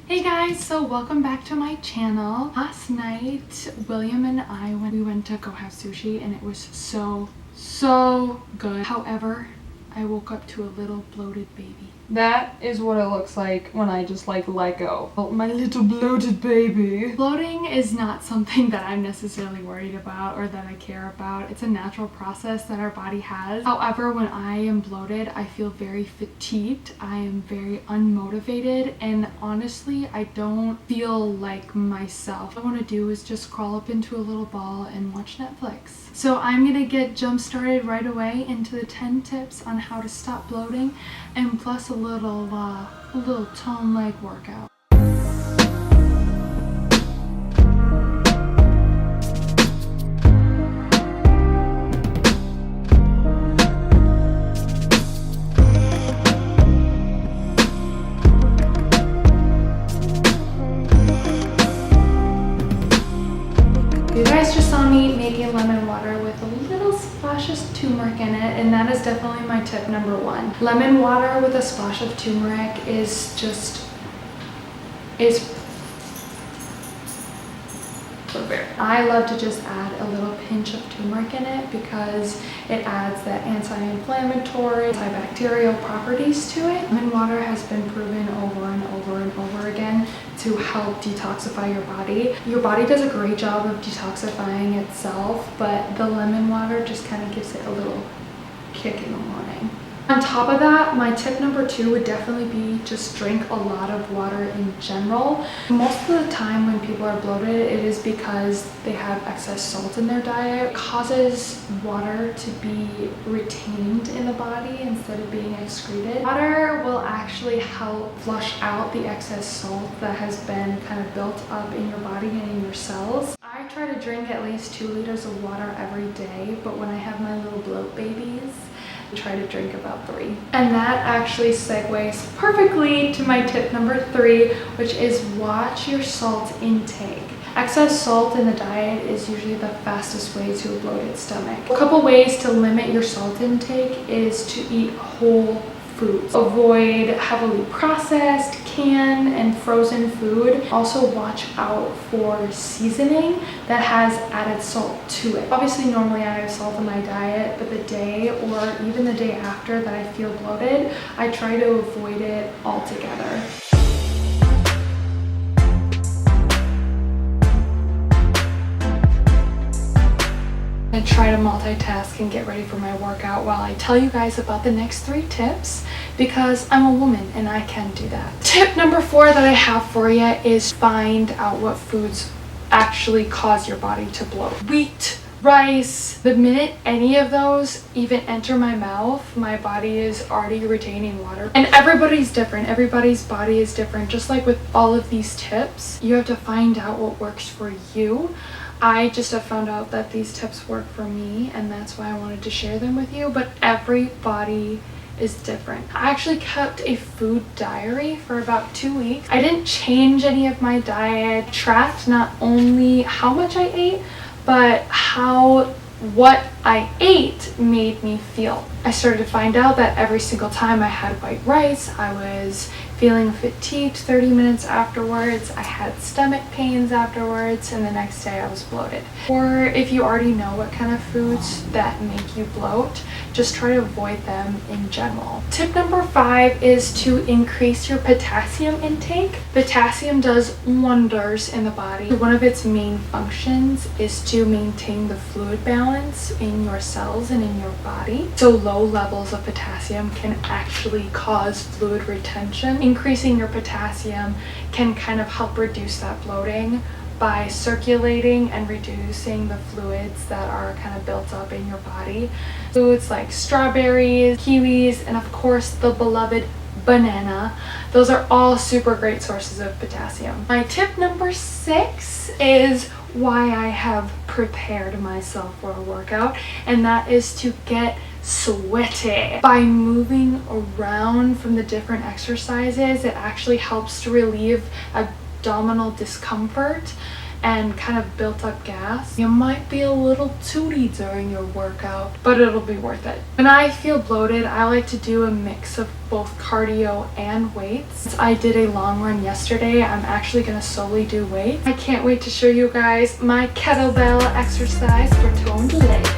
Hey guys, so welcome back to my channel. Last night, William and I went to go have sushi and it was so good. However, I woke up to a little bloated baby. That is what it looks like when I just let go. Oh, my little bloated baby. Bloating is not something that I'm necessarily worried about or that I care about. It's a natural process that our body has. However, when I am bloated, I feel very fatigued. I am very unmotivated, and honestly, I don't feel like myself. What I want to do is just crawl up into a little ball and watch Netflix. So I'm gonna get jump started right away into the 10 tips on how to stop bloating, and plus a little tone leg workout. You guys just saw me making lemon water with a little splash of turmeric in it, and that is definitely my tip number one. Lemon water with a splash of turmeric is perfect. I love to just add a little pinch of turmeric in it because it adds that anti-inflammatory, antibacterial properties to it. Lemon water has been proven over and over and over again to help detoxify your body. Your body does a great job of detoxifying itself, but the lemon water just kind of gives it a little kick in the morning. On top of that, my tip number two would definitely be just drink a lot of water in general. Most of the time when people are bloated, it is because they have excess salt in their diet. It causes water to be retained in the body instead of being excreted. Water will actually help flush out the excess salt that has been kind of built up in your body and in your cells. I try to drink at least 2 liters of water every day, but when I have my little bloat babies, I try to drink about 3. And that actually segues perfectly to my tip number 3, which is watch your salt intake. Excess salt in the diet is usually the fastest way to a bloated stomach. A couple ways to limit your salt intake is to eat whole foods. Avoid heavily processed, canned, and frozen food. Also watch out for seasoning that has added salt to it. Obviously, normally I have salt in my diet, but the day or even the day after that I feel bloated, I try to avoid it altogether. I try to multitask and get ready for my workout while I tell you guys about the next 3 tips because I'm a woman and I can do that. Tip number 4 that I have for you is find out what foods actually cause your body to bloat. Wheat, rice, the minute any of those even enter my mouth, my body is already retaining water. And everybody's different. Everybody's body is different. Just like with all of these tips, you have to find out what works for you. I just have found out that these tips work for me, and that's why I wanted to share them with you, but everybody is different. I actually kept a food diary for about 2 weeks. I didn't change any of my diet. I tracked not only how much I ate, but what I ate made me feel. I started to find out that every single time I had white rice, I was feeling fatigued 30 minutes afterwards, I had stomach pains afterwards, and the next day I was bloated. Or if you already know what kind of foods that make you bloat, just try to avoid them in general. Tip number 5 is to increase your potassium intake. Potassium does wonders in the body. One of its main functions is to maintain the fluid balance in your cells and in your body. So low levels of potassium can actually cause fluid retention. Increasing your potassium can kind of help reduce that bloating by circulating and reducing the fluids that are kind of built up in your body. Foods like strawberries, kiwis, and of course the beloved banana. Those are all super great sources of potassium. My tip number 6 is why I have prepared myself for a workout, and that is to get sweaty. By moving around from the different exercises, it actually helps to relieve abdominal discomfort and kind of built up gas, you might be a little tooty during your workout, but it'll be worth it. When I feel bloated, I like to do a mix of both cardio and weights. Since I did a long run yesterday, I'm actually going to solely do weights. I can't wait to show you guys my kettlebell exercise for toned legs.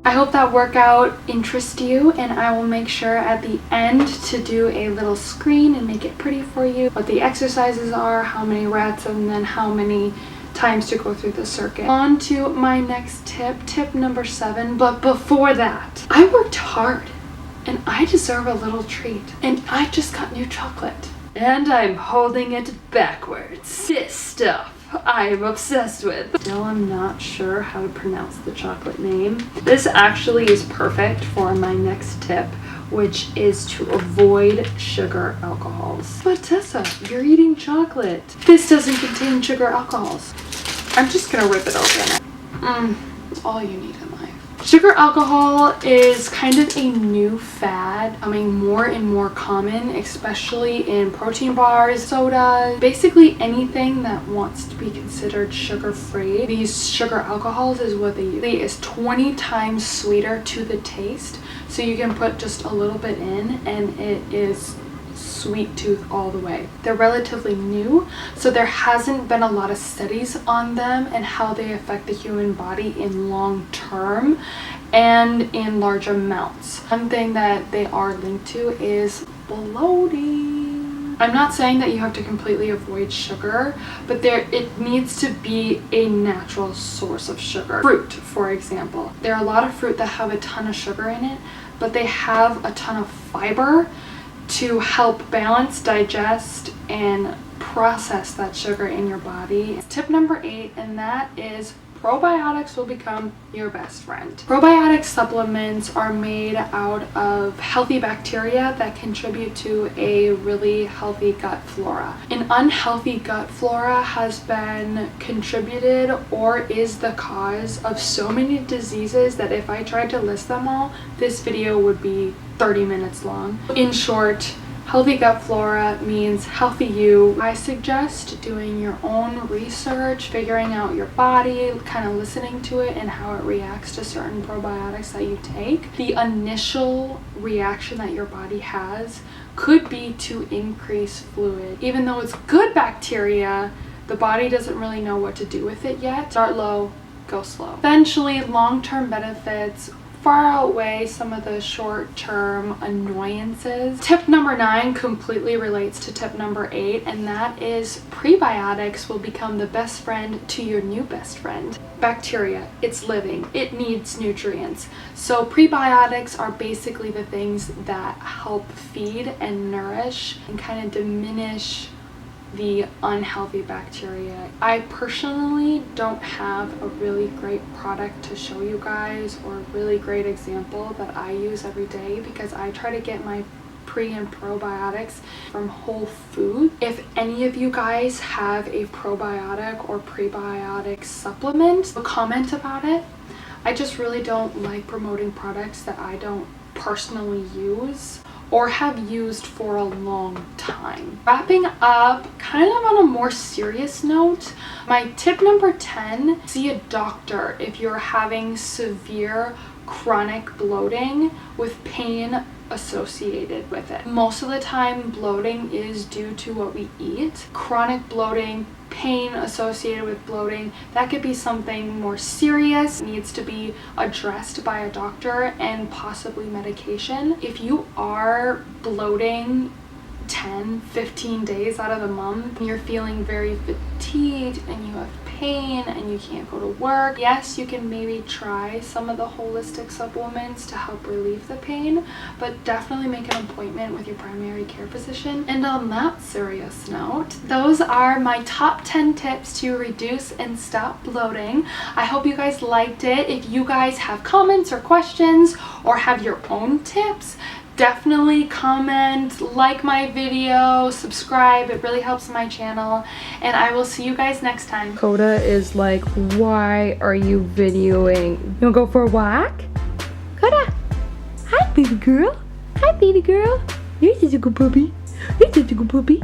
I hope that workout interests you, and I will make sure at the end to do a little screen and make it pretty for you, what the exercises are, how many reps, and then how many times to go through the circuit. On to my next tip number 7. But before that, I worked hard and I deserve a little treat, and I just got new chocolate and I'm holding it backwards. This stuff I'm obsessed with. Still, I'm not sure how to pronounce the chocolate name. This actually is perfect for my next tip, which is to avoid sugar alcohols. But Tessa, you're eating chocolate. This doesn't contain sugar alcohols. I'm just gonna rip it open. It's all you need in life. Sugar alcohol is kind of a new fad, becoming more and more common, especially in protein bars, sodas, basically anything that wants to be considered sugar-free. These sugar alcohols is what they use. It is 20 times sweeter to the taste, so you can put just a little bit in and it is sweet tooth all the way. They're relatively new, so there hasn't been a lot of studies on them and how they affect the human body in long term and in large amounts. One thing that they are linked to is bloating. I'm not saying that you have to completely avoid sugar, but it needs to be a natural source of sugar. Fruit, for example. There are a lot of fruit that have a ton of sugar in it, but they have a ton of fiber to help balance, digest, and process that sugar in your body. Tip number 8, and that is probiotics will become your best friend. Probiotic supplements are made out of healthy bacteria that contribute to a really healthy gut flora. An unhealthy gut flora has been contributed or is the cause of so many diseases that if I tried to list them all, this video would be 30 minutes long. In short, healthy gut flora means healthy you. I suggest doing your own research, figuring out your body, kind of listening to it and how it reacts to certain probiotics that you take. The initial reaction that your body has could be to increase fluid. Even though it's good bacteria, the body doesn't really know what to do with it yet. Start low, go slow. Eventually, long-term benefits far outweigh some of the short-term annoyances. Tip number 9 completely relates to tip number 8, and that is prebiotics will become the best friend to your new best friend. Bacteria, it's living, it needs nutrients. So prebiotics are basically the things that help feed and nourish and kind of diminish the unhealthy bacteria. I personally don't have a really great product to show you guys or a really great example that I use every day because I try to get my pre and probiotics from whole food. If any of you guys have a probiotic or prebiotic supplement, comment about it. I just really don't like promoting products that I don't personally use or have used for a long time. Wrapping up, kind of on a more serious note, my tip number 10, see a doctor if you're having severe chronic bloating with pain associated with it. Most of the time, bloating is due to what we eat. Chronic bloating, pain associated with bloating, that could be something more serious, needs to be addressed by a doctor and possibly medication. If you are bloating 10, 15 days out of the month, you're feeling very fatigued and you have pain and you can't go to work, yes, you can maybe try some of the holistic supplements to help relieve the pain, but definitely make an appointment with your primary care physician. And on that serious note, those are my top 10 tips to reduce and stop bloating. I hope you guys liked it. If you guys have comments or questions or have your own tips, definitely comment, like my video, subscribe. It really helps my channel, and I will see you guys next time. Coda is like, why are you videoing? You wanna go for a walk? Coda, hi baby girl. Hi baby girl. You're such a good puppy. You're such a good puppy.